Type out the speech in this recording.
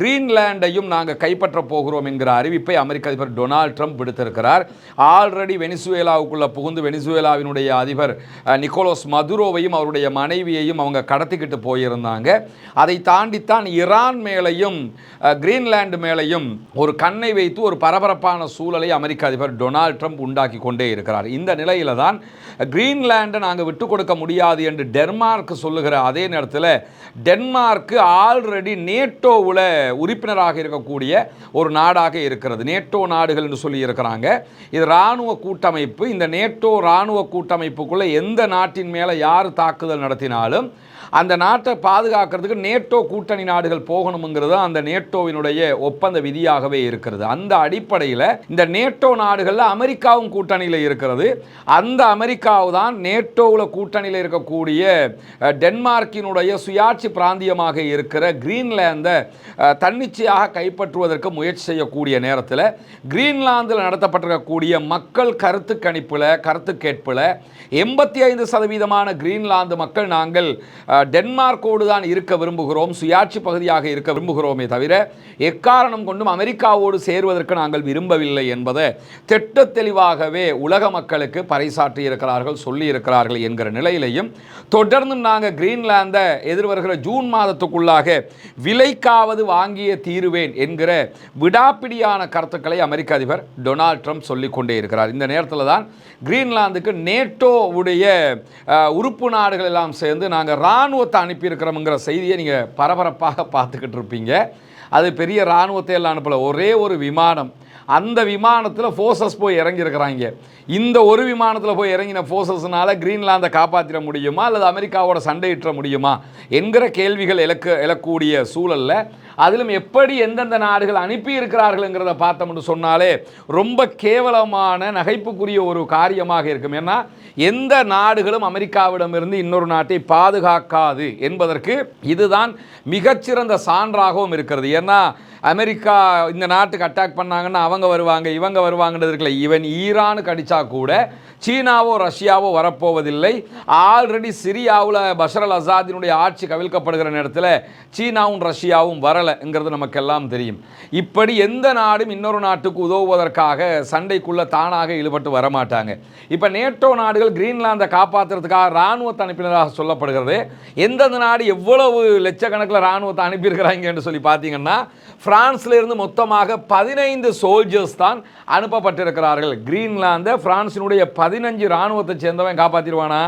கிரீன்லாண்டையும் நாங்கள் கைப்பற்ற போகிறோம் என்கிற அறிவிப்பை அமெரிக்க அதிபர் டொனால்ட் ட்ரம்ப் விடுத்திருக்கிறார். ஆல்ரெடி வெனிசுவேலாவுக்குள்ள புகுந்து வெனிசுவேலாவினுடைய அதிபர் நிக்கோலஸ் மதுரோவையும் அவருடைய மனைவியையும் அவங்க கடத்திக்கிட்டு போயிருந்தாங்க. அதை தாண்டித்தான் ஈரான் மேலையும் கிரீன்லாந்து மேலையும் ஒரு கண்ணை வைத்து ஒரு பரபரப்பான சூழலை அமெரிக்க அதிபர் டொனால்ட் ட்ரம்ப் உண்டாக்கி கொண்டே இருக்கிறார். இந்த நிலையில தான் கிரீன்லாண்டை நாங்கள் விட்டுக் கொடுக்க முடியாது என்று டென்மார்க் சொல்லுகிற அதே நேரத்தில் டென்மார்க் ஆல்ரெடி நேட்டோவில் உறுப்பினராக இருக்கக்கூடிய ஒரு நாடாக இருக்கிறது. நேட்டோ நாடுகள் என்று சொல்லி இருக்கிறாங்க. இது இராணுவ கூட்டமைப்பு. இந்த நேட்டோ இராணுவ கூட்டமைப்புக்குள்ள எந்த நாட்டின் மேலே யார் தாக்குதல் நடத்தினாலும் அந்த நாட்டை பாதுகாக்கிறதுக்கு நேட்டோ கூட்டணி நாடுகள் போகணுங்கிறது அந்த நேட்டோவினுடைய ஒப்பந்த விதியாகவே இருக்கிறது. அந்த அடிப்படையில் இந்த நேட்டோ நாடுகளில் அமெரிக்காவும் கூட்டணியில் இருக்கிறது. அந்த அமெரிக்காவு தான் நேட்டோவில் கூட்டணியில் இருக்கக்கூடிய டென்மார்க்கினுடைய சுயாட்சி பிராந்தியமாக இருக்கிற கிரீன்லாந்தை தன்னிச்சையாக கைப்பற்றுவதற்கு முயற்சி செய்யக்கூடிய நேரத்தில் கிரீன்லாந்தில் நடத்தப்பட்டிருக்கக்கூடிய மக்கள் கருத்து கணிப்பில் கருத்து கேட்பில் 85% கிரீன்லாந்து மக்கள் நாங்கள் டென்மார்க்கோடு தான் இருக்க விரும்புகிறோம், சுயாட்சி பகுதியாக இருக்க விரும்புகிறோமே தவிர எக்காரணம் கொண்டும் அமெரிக்காவோடு சேருவதற்கு நாங்கள் விரும்பவில்லை என்பதை திட்ட தெளிவாகவே உலக மக்களுக்கு பறைசாற்றி இருக்கிறார்கள், சொல்லி இருக்கிறார்கள் என்கிற நிலையிலையும் தொடர்ந்து நாங்கள் கிரீன்லாந்தை எதிர்வருகிற ஜூன் மாதத்துக்குள்ளாக விலைக்காவது வாங்கிய தீருவேன் என்கிற விடாப்பிடியான கருத்துக்களை அமெரிக்க அதிபர் டொனால்ட் ட்ரம்ப் சொல்லிக் கொண்டே இருக்கிறார். இந்த நேரத்தில் தான் கிரீன்லாந்துக்கு நேட்டோ உடைய உறுப்பு நாடுகள் எல்லாம் சேர்ந்து நாங்கள் இராணுவத்தை அனுப்பியிருக்கிறோம்ங்கிற செய்தியை நீங்கள் பரபரப்பாக பார்த்துக்கிட்டு இருப்பீங்க. அது பெரிய இராணுவத்தை எல்லாம் அனுப்பல, ஒரே ஒரு விமானம். அந்த விமானத்தில் ஃபோர்ஸஸ் போய் இறங்கியிருக்கிறாங்க. இந்த ஒரு விமானத்தில் போய் இறங்கின ஃபோர்ஸஸ்னால கிரீன்லாந்தை காப்பாற்றிட முடியுமா அல்லது அமெரிக்காவோட சண்டையிட்ட முடியுமா என்கிற கேள்விகள் எழக்கூடிய சூழலில் அதிலும் எப்படி எந்தெந்த நாடுகள் அனுப்பி இருக்கிறார்கள்ங்கிறத பார்த்தோம்னு சொன்னாலே ரொம்ப கேவலமான நகைப்புக்குரிய ஒரு காரியமாக இருக்கும். ஏன்னா எந்த நாடுகளும் அமெரிக்காவிடமிருந்து இன்னொரு நாட்டை பாதுகாக்காது என்பதற்கு இதுதான் மிகச்சிறந்த சான்றாகவும் இருக்கிறது. ஏன்னா அமெரிக்கா இந்த நாட்டுக்கு அட்டாக் பண்ணாங்கன்னா அவங்க வருவாங்க இவங்க வருவாங்கன்றது இருக்குல்ல. ஈவன் ஈரானுக்கு அடித்தா கூட சீனாவோ ரஷ்யாவோ வரப்போவதில்லை. ஆல்ரெடி சிரியாவில் பஷர் அல் அசாதினுடைய ஆட்சி கவிழ்க்கப்படுகிற நேரத்தில் சீனாவும் ரஷ்யாவும் வரலைங்கிறது நமக்கெல்லாம் தெரியும். இப்படி எந்த நாடும் இன்னொரு நாட்டுக்கு உதவுவதற்காக சண்டைக்குள்ளே தானாக ஈடுபட்டு வரமாட்டாங்க. இப்போ நேட்டோ நாடுகள் கிரீன்லாந்தை காப்பாற்றுறதுக்காக இராணுவத்தை அனுப்பினதாக சொல்லப்படுகிறது. எந்தெந்த நாடு எவ்வளவு லட்சக்கணக்கில் இராணுவத்தை அனுப்பியிருக்கிறாங்க என்று சொல்லி பார்த்தீங்கன்னா பிரான்ஸ்ல இருந்து மொத்தமாக 15 சோல்ஜர்ஸ் தான் அனுப்பப்பட்டிருக்கிறார்கள். கிரீன்லாந்தை பிரான்சினுடைய 15 இராணுவத்தை சேர்ந்தவன் காப்பாற்றிடுவானா?